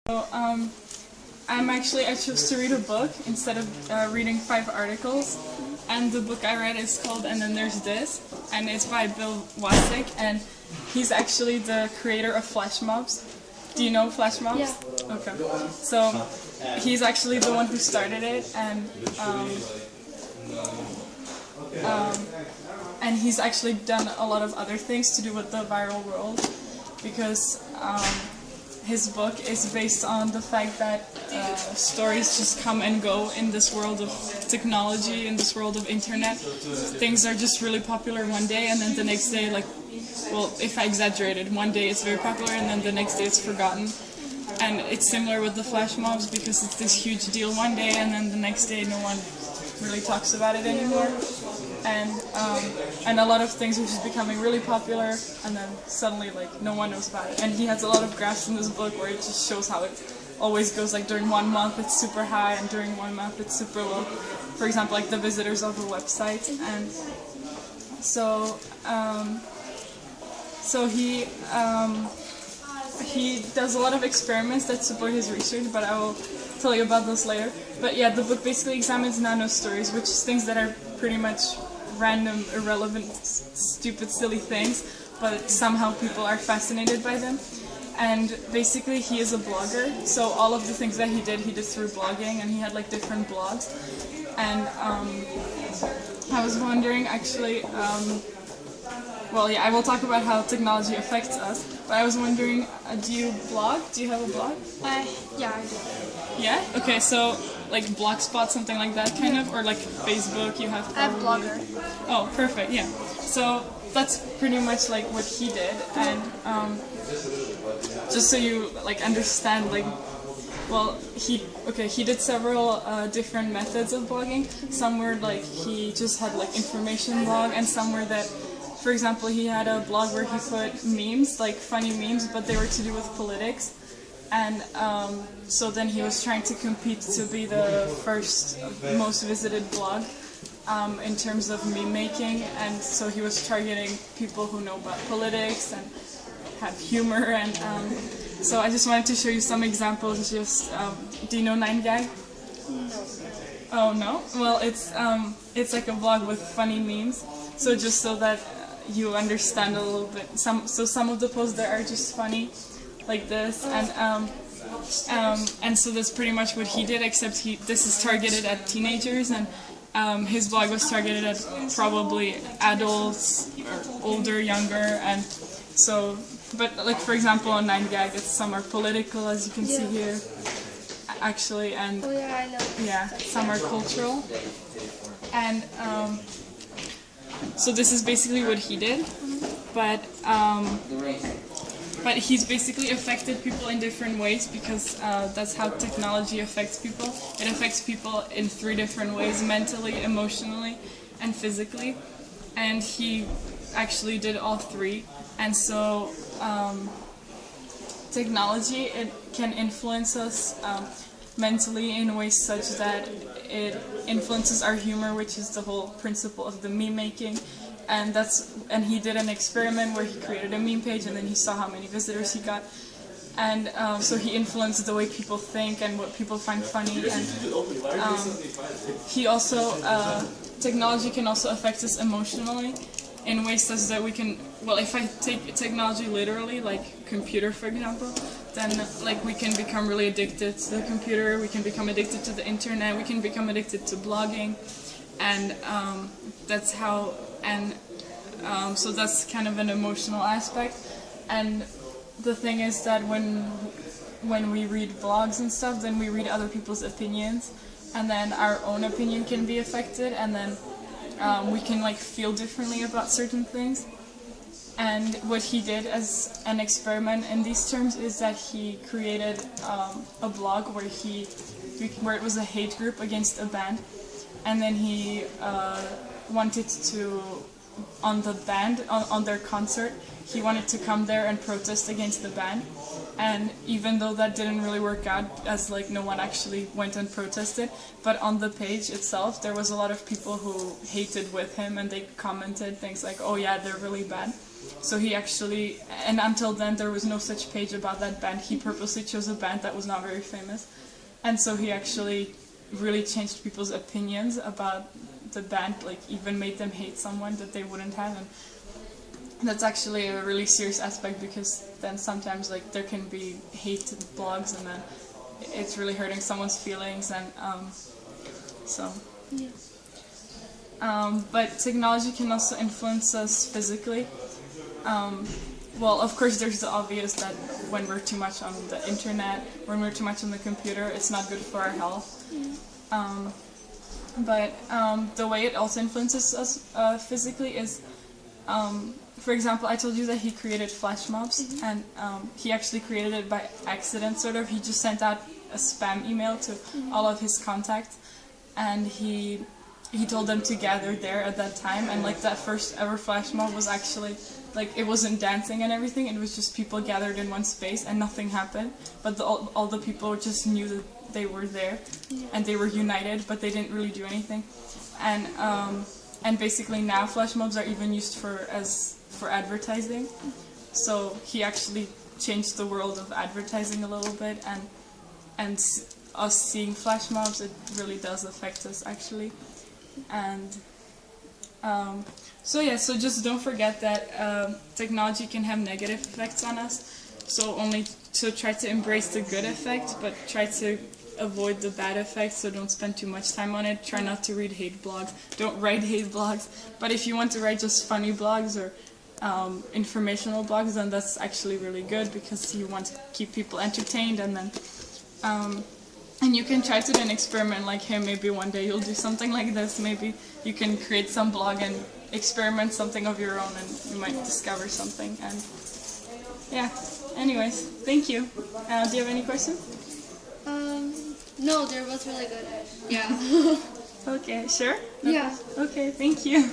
So, I chose to read a book instead of reading 5 articles, and the book I read is called And Then There's This, and it's by Bill Wasick, and he's actually the creator of flash mobs. Do you know flash mobs? Yeah. Okay. So, he's actually the one who started it, and he's actually done a lot of other things to do with the viral world, because his book is based on the fact that stories just come and go in this world of technology, in this world of internet. Things are just really popular one day, and then the next day, like, well, if I exaggerated, one day it's very popular and then the next day it's forgotten. And it's similar with the flash mobs, because it's this huge deal one day and then the next day no one really talks about it anymore. And a lot of things are just becoming really popular, and then suddenly, like, no one knows about it. And he has a lot of graphs in this book where it just shows how it always goes, like, during 1 month it's super high and during 1 month it's super low. For example, like the visitors of a website. And so he does a lot of experiments that support his research, but I will tell you about those later. But yeah, the book basically examines nano stories, which is things that are pretty much random, irrelevant, stupid, silly things, but somehow people are fascinated by them. And basically he is a blogger, so all of the things that he did through blogging, and he had like different blogs. And I was wondering actually, well, yeah, I will talk about how technology affects us, but I was wondering, do you blog? Do you have a blog? Yeah, I do. Yeah? Okay, so like Blogspot, something like that kind of, or like Facebook, you have I have Blogger. Oh, perfect, yeah. So that's pretty much like what he did, and just so you like understand, like, well, he did several different methods of blogging. Some were like he just had like information blog, and some were that, for example, he had a blog where he put memes, like funny memes, but they were to do with politics. And so then he was trying to compete to be the first most visited blog in terms of meme making, and so he was targeting people who know about politics and have humor. And so I just wanted to show you some examples. Just do you know 9gag? No. Oh no? Well, it's like a blog with funny memes. So just so that you understand a little bit. Some of the posts there are just funny, like this, and so that's pretty much what he did. Except this is targeted at teenagers, and his blog was targeted at probably adults or older, younger, and so. But like for example on 9gag, some are political, as you can see here, actually, and oh yeah, I know. Yeah, some are cultural, and so this is basically what he did, but he's basically affected people in different ways, because that's how technology affects people. It affects people in 3 different ways: mentally, emotionally, and physically. And he actually did all 3. And so technology, it can influence us mentally in ways such that it influences our humor, which is the whole principle of the meme making. And he did an experiment where he created a meme page, and then he saw how many visitors he got. And so he influenced the way people think and what people find funny. And he also, technology can also affect us emotionally in ways such that we can, well, if I take technology literally, like computer for example, then like we can become really addicted to the computer, we can become addicted to the internet, we can become addicted to blogging, and that's how, and so that's kind of an emotional aspect. And the thing is that when we read blogs and stuff, then we read other people's opinions, and then our own opinion can be affected, and then we can like feel differently about certain things. And what he did as an experiment in these terms is that he created a blog where it was a hate group against a band, and then he wanted to, on the band, on their concert, he wanted to come there and protest against the band. And even though that didn't really work out, as like no one actually went and protested, but on the page itself there was a lot of people who hated with him, and they commented things like, oh yeah, they're really bad. So he actually, and until then there was no such page about that band. He purposely chose a band that was not very famous. And so he actually really changed people's opinions about the band, like even made them hate someone that they wouldn't have. And that's actually a really serious aspect, because then sometimes like there can be hate blogs and then it's really hurting someone's feelings, and so. Yeah. But technology can also influence us physically. Well, of course, there's the obvious that when we're too much on the internet, when we're too much on the computer, it's not good for our health. But the way it also influences us physically is, for example, I told you that he created flash mobs, and he actually created it by accident, sort of. He just sent out a spam email to all of his contacts, and he told them to gather there at that time, and like that first ever flash mob was actually, like, it wasn't dancing and everything, it was just people gathered in one space and nothing happened, but all the people just knew that they were there, and they were united, but they didn't really do anything. And basically now flash mobs are even used for advertising, so he actually changed the world of advertising a little bit, and us seeing flash mobs, it really does affect us actually. And so yeah, so just don't forget that technology can have negative effects on us, so try to embrace the good effect, but try to avoid the bad effects, so don't spend too much time on it. Try not to read hate blogs, don't write hate blogs, but if you want to write just funny blogs or informational blogs, then that's actually really good, because you want to keep people entertained, and then and you can try to then experiment, like, hey, maybe one day you'll do something like this, maybe you can create some blog and experiment something of your own, and you might discover something. And yeah, anyways, thank you. Do you have any questions? No, they're both really good. Yeah. Okay, sure? Yeah. Okay, thank you.